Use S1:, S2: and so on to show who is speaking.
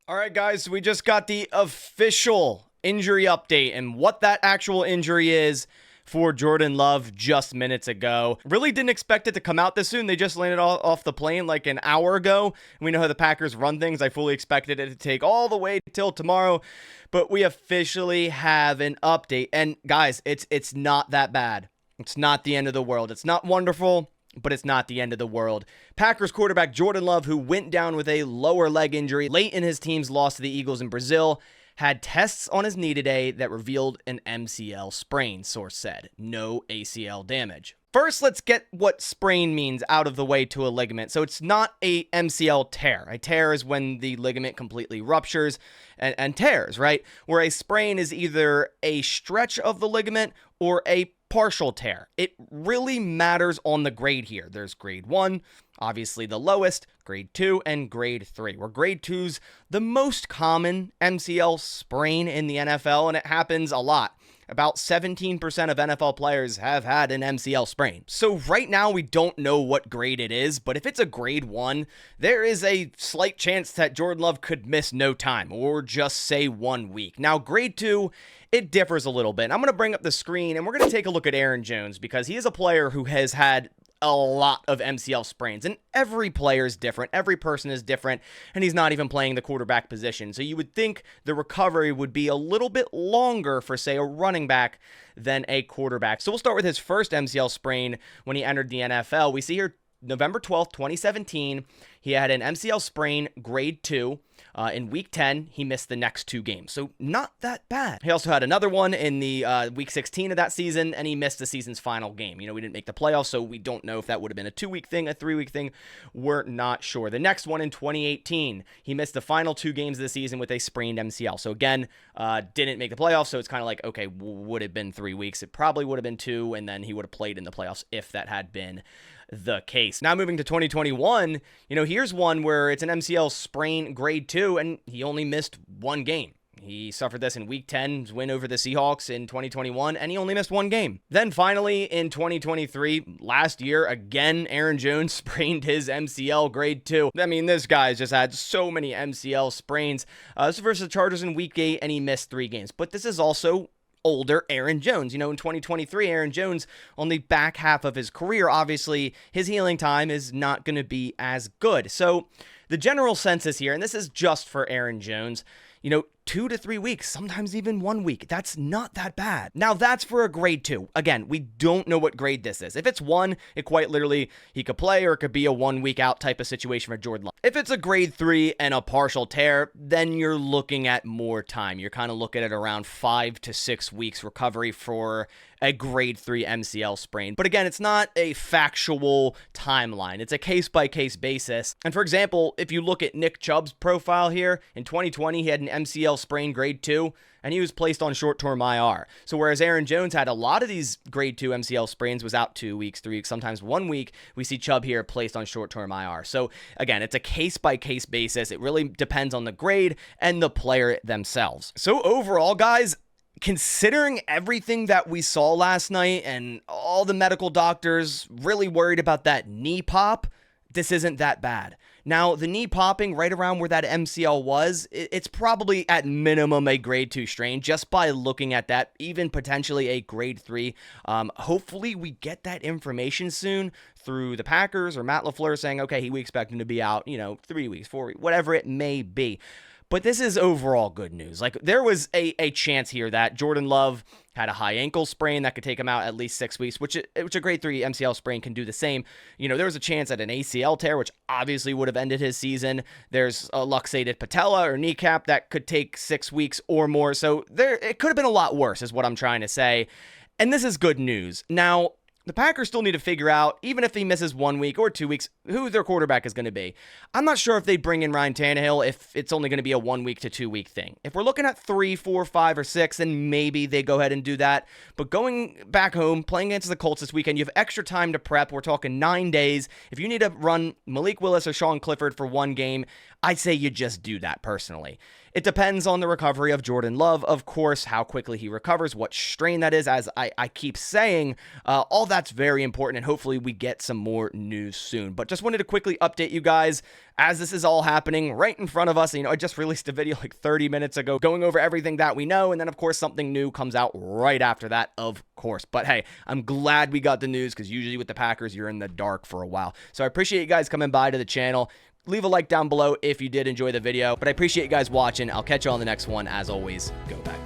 S1: All right, guys, we just got the official injury update and what that actual injury is for Jordan Love just minutes ago. Really didn't expect it to come out this soon. They just landed off the plane like an hour ago. We know how the Packers run things. I fully expected it to take all the way till tomorrow, but we officially have an update. And guys, it's not that bad. It's not the end of the world. It's not wonderful, but it's not the end of the world. Packers quarterback Jordan Love, who went down with a lower leg injury late in his team's loss to the Eagles in Brazil, had tests on his knee today that revealed an MCL sprain, source said. No ACL damage. First, let's get what sprain means out of the way to a ligament. So it's not a MCL tear. A tear is when the ligament completely ruptures and tears, right? Where a sprain is either a stretch of the ligament or a partial tear. It really matters on the grade here. There's grade 1, obviously the lowest, grade 2, and grade 3, where grade 2's the most common MCL sprain in the NFL, and it happens a lot. About 17% of NFL players have had an MCL sprain. So right now we don't know what grade it is, but if it's a grade 1, there is a slight chance that Jordan Love could miss no time or just say 1 week. Now grade 2, it differs a little bit. I'm going to bring up the screen and we're going to take a look at Aaron Jones because he is a player who has had a lot of MCL sprains, and every player is different. Every person is different, and he's not even playing the quarterback position. So you would think the recovery would be a little bit longer for, say, a running back than a quarterback. So we'll start with his first MCL sprain when he entered the NFL. We see here November 12th, 2017, he had an MCL sprain grade 2. In week 10, he missed the next 2 games, so not that bad. He also had another one in the week 16 of that season, and he missed the season's final game. We didn't make the playoffs, so we don't know if that would have been a 2-week thing, a 3-week thing. We're not sure. The next one in 2018, he missed the final 2 games of the season with a sprained MCL. So again, didn't make the playoffs, so it's kind of like, okay, would have been 3 weeks. It probably would have been 2, and then he would have played in the playoffs if that had been the case. Now moving to 2021, here's one where it's an MCL sprain grade 2 and he only missed 1 game. He suffered this in week 10's win over the Seahawks in 2021, and he only missed 1 game. Then finally in 2023, last year, again, Aaron Jones sprained his MCL grade 2. I mean, this guy's just had so many MCL sprains. This is versus the Chargers in week 8, and he missed 3 games. But this is also older Aaron Jones. In 2023, Aaron Jones on the back half of his career, obviously his healing time is not going to be as good. So the general census here, and this is just for Aaron Jones, 2 to 3 weeks, sometimes even 1 week. That's not that bad. Now that's for a grade 2. Again, we don't know what grade this is. If it's 1, it quite literally, he could play, or it could be a 1 week out type of situation for Jordan Love. If it's a grade 3 and a partial tear, then you're looking at more time. You're kind of looking at around 5 to 6 weeks recovery for a grade 3 MCL sprain. But again, it's not a factual timeline. It's a case-by-case basis. And for example, if you look at Nick Chubb's profile here, in 2020, he had an MCL sprain grade 2, and he was placed on short-term IR. So whereas Aaron Jones had a lot of these grade 2 MCL sprains, was out 2 weeks, 3 weeks, sometimes 1 week, we see Chubb here placed on short-term IR. So again, it's a case-by-case basis. It really depends on the grade and the player themselves. So overall, guys, considering everything that we saw last night and all the medical doctors really worried about that knee pop, this isn't that bad. Now, the knee popping right around where that MCL was, it's probably at minimum a grade 2 strain just by looking at that, even potentially a grade 3. Hopefully we get that information soon through the Packers or Matt LaFleur saying, okay, we expect him to be out, 3 weeks, 4 weeks, whatever it may be. But this is overall good news. Like, there was a chance here that Jordan Love had a high ankle sprain that could take him out at least 6 weeks, which a grade 3 MCL sprain can do the same. There was a chance at an ACL tear, which obviously would have ended his season. There's a luxated patella or kneecap that could take 6 weeks or more. So it could have been a lot worse, is what I'm trying to say. And this is good news. Now, the Packers still need to figure out, even if he misses 1 week or 2 weeks, who their quarterback is going to be. I'm not sure if they bring in Ryan Tannehill if it's only going to be a 1 week to 2 week thing. If we're looking at 3, 4, 5, or 6, then maybe they go ahead and do that. But going back home, playing against the Colts this weekend, you have extra time to prep. We're talking 9 days. If you need to run Malik Willis or Sean Clifford for 1 game, I'd say you just do that personally. It depends on the recovery of Jordan Love, of course, how quickly he recovers, what strain that is, as I keep saying. All that that's very important, and hopefully we get some more news soon. But just wanted to quickly update you guys as this is all happening right in front of us. I just released a video like 30 minutes ago going over everything that we know, and then of course something new comes out right after that, of course. But hey, I'm glad we got the news, because usually with the Packers, you're in the dark for a while. So I appreciate you guys coming by to the channel. Leave a like down below if you did enjoy the video, but I appreciate you guys watching. I'll catch you on the next one. As always, go back.